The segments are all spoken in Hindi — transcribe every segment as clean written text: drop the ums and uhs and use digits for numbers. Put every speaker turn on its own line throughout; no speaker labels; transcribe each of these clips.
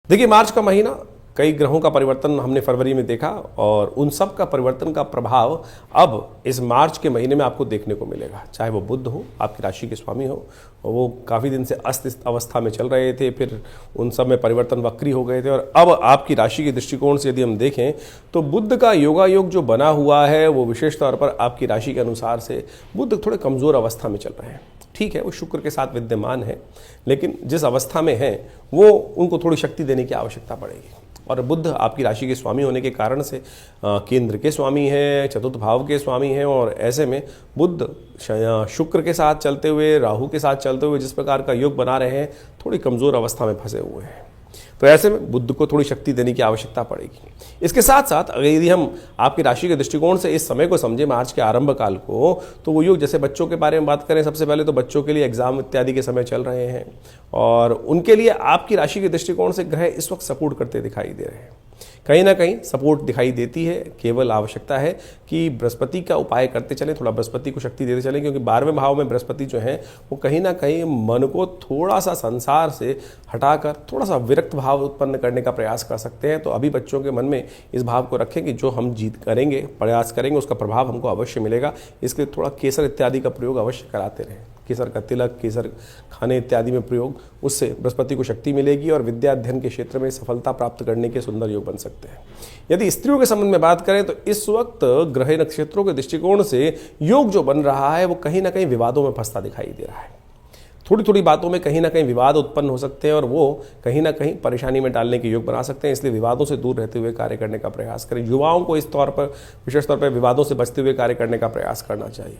देखिए, मार्च का महीना कई ग्रहों का परिवर्तन हमने फरवरी में देखा और उन सब का परिवर्तन का प्रभाव अब इस मार्च के महीने में आपको देखने को मिलेगा। चाहे वो बुध हो, आपकी राशि के स्वामी हो, वो काफ़ी दिन से अस्त अवस्था में चल रहे थे, फिर उन सब में परिवर्तन वक्री हो गए थे और अब आपकी राशि के दृष्टिकोण से यदि हम देखें तो बुध का योगायोग जो बना हुआ है वो विशेष तौर पर आपकी राशि के अनुसार से बुध थोड़े कमज़ोर अवस्था में चल रहे हैं। ठीक है, वो शुक्र के साथ विद्यमान है, लेकिन जिस अवस्था में है वो उनको थोड़ी शक्ति देने की आवश्यकता पड़ेगी। और बुध आपकी राशि के स्वामी होने के कारण से केंद्र के स्वामी हैं, चतुर्थ भाव के स्वामी हैं और ऐसे में बुध शुक्र के साथ चलते हुए, राहु के साथ चलते हुए जिस प्रकार का योग बना रहे हैं, थोड़ी कमज़ोर अवस्था में फंसे हुए हैं। तो ऐसे में बुध को थोड़ी शक्ति देने की आवश्यकता पड़ेगी। इसके साथ साथ अगर यदि हम आपकी राशि के दृष्टिकोण से इस समय को समझें, मार्च के आरंभ काल को, तो वो योग जैसे बच्चों के बारे में बात करें, सबसे पहले तो बच्चों के लिए एग्जाम इत्यादि के समय चल रहे हैं और उनके लिए आपकी राशि के दृष्टिकोण से ग्रह इस वक्त सपोर्ट करते दिखाई दे रहे हैं। कहीं ना कहीं सपोर्ट दिखाई देती है, केवल आवश्यकता है कि बृहस्पति का उपाय करते चलें, थोड़ा बृहस्पति को शक्ति देते चलें, क्योंकि 12वें भाव में बृहस्पति जो है वो कहीं ना कहीं मन को थोड़ा सा संसार से हटाकर थोड़ा सा विरक्त भाव उत्पन्न करने का प्रयास कर सकते हैं। तो अभी बच्चों के मन में इस भाव को रखें कि जो हम जीत करेंगे, प्रयास करेंगे, उसका प्रभाव हमको अवश्य मिलेगा। इसके लिए थोड़ा केसर इत्यादि का प्रयोग अवश्य कराते रहें। केसर का तिलक, केसर खाने इत्यादि में प्रयोग, उससे बृहस्पति को शक्ति मिलेगी और विद्या अध्ययन के क्षेत्र में सफलता प्राप्त करने के सुंदर योग बन सकते हैं। यदि स्त्रियों के संबंध में बात करें तो इस वक्त ग्रह नक्षत्रों के दृष्टिकोण से योग जो बन रहा है वो कहीं ना कहीं विवादों में फंसता दिखाई दे रहा है। थोड़ी थोड़ी बातों में कहीं ना कहीं विवाद उत्पन्न हो सकते हैं और वो कहीं ना कहीं परेशानी में डालने के योग बना सकते हैं। इसलिए विवादों से दूर रहते हुए कार्य करने का प्रयास करें। युवाओं को इस तौर पर, विशेष तौर पर विवादों से बचते हुए कार्य करने का प्रयास करना चाहिए।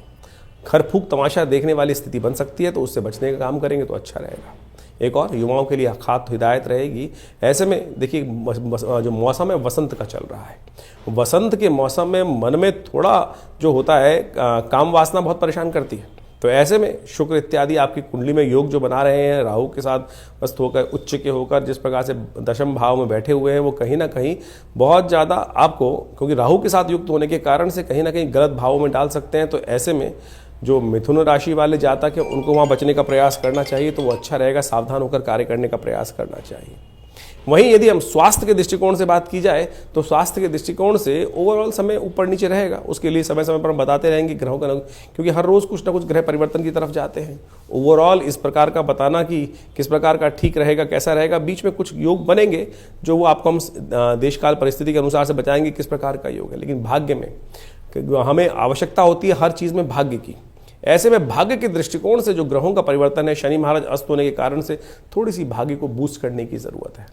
खर फूक तमाशा देखने वाली स्थिति बन सकती है, तो उससे बचने का काम करेंगे तो अच्छा रहेगा। एक और युवाओं के लिए खास हिदायत रहेगी। ऐसे में देखिए, जो मौसम है वसंत का चल रहा है। वसंत के मौसम में मन में थोड़ा जो होता है काम वासना बहुत परेशान करती है। तो ऐसे में शुक्र इत्यादि आपकी कुंडली में योग जो बना रहे हैं, राहु के साथ मस्त होकर, उच्च के होकर जिस प्रकार से दशम भाव में बैठे हुए हैं, वो कहीं ना कहीं बहुत ज़्यादा आपको, क्योंकि राहु के साथ युक्त होने के कारण से कहीं ना कहीं गलत भावों में डाल सकते हैं। तो ऐसे में जो मिथुन राशि वाले जातक हैं उनको वहाँ बचने का प्रयास करना चाहिए, तो वो अच्छा रहेगा। सावधान होकर कार्य करने का प्रयास करना चाहिए। वहीं यदि हम स्वास्थ्य के दृष्टिकोण से बात की जाए तो स्वास्थ्य के दृष्टिकोण से ओवरऑल समय ऊपर नीचे रहेगा। उसके लिए समय समय पर हम बताते रहेंगे ग्रहों का, क्योंकि हर रोज़ कुछ ना कुछ ग्रह परिवर्तन की तरफ जाते हैं। ओवरऑल इस प्रकार का बताना कि किस प्रकार का ठीक रहेगा, कैसा रहेगा, बीच में कुछ योग बनेंगे जो वो आपको हम देश काल परिस्थिति के अनुसार से बताएंगे किस प्रकार का योग है। लेकिन भाग्य में हमें आवश्यकता होती है हर चीज़ में भाग्य की। ऐसे में भाग्य के दृष्टिकोण से जो ग्रहों का परिवर्तन है, शनि महाराज अस्त होने के कारण से थोड़ी सी भाग्य को बूस्ट करने की ज़रूरत है।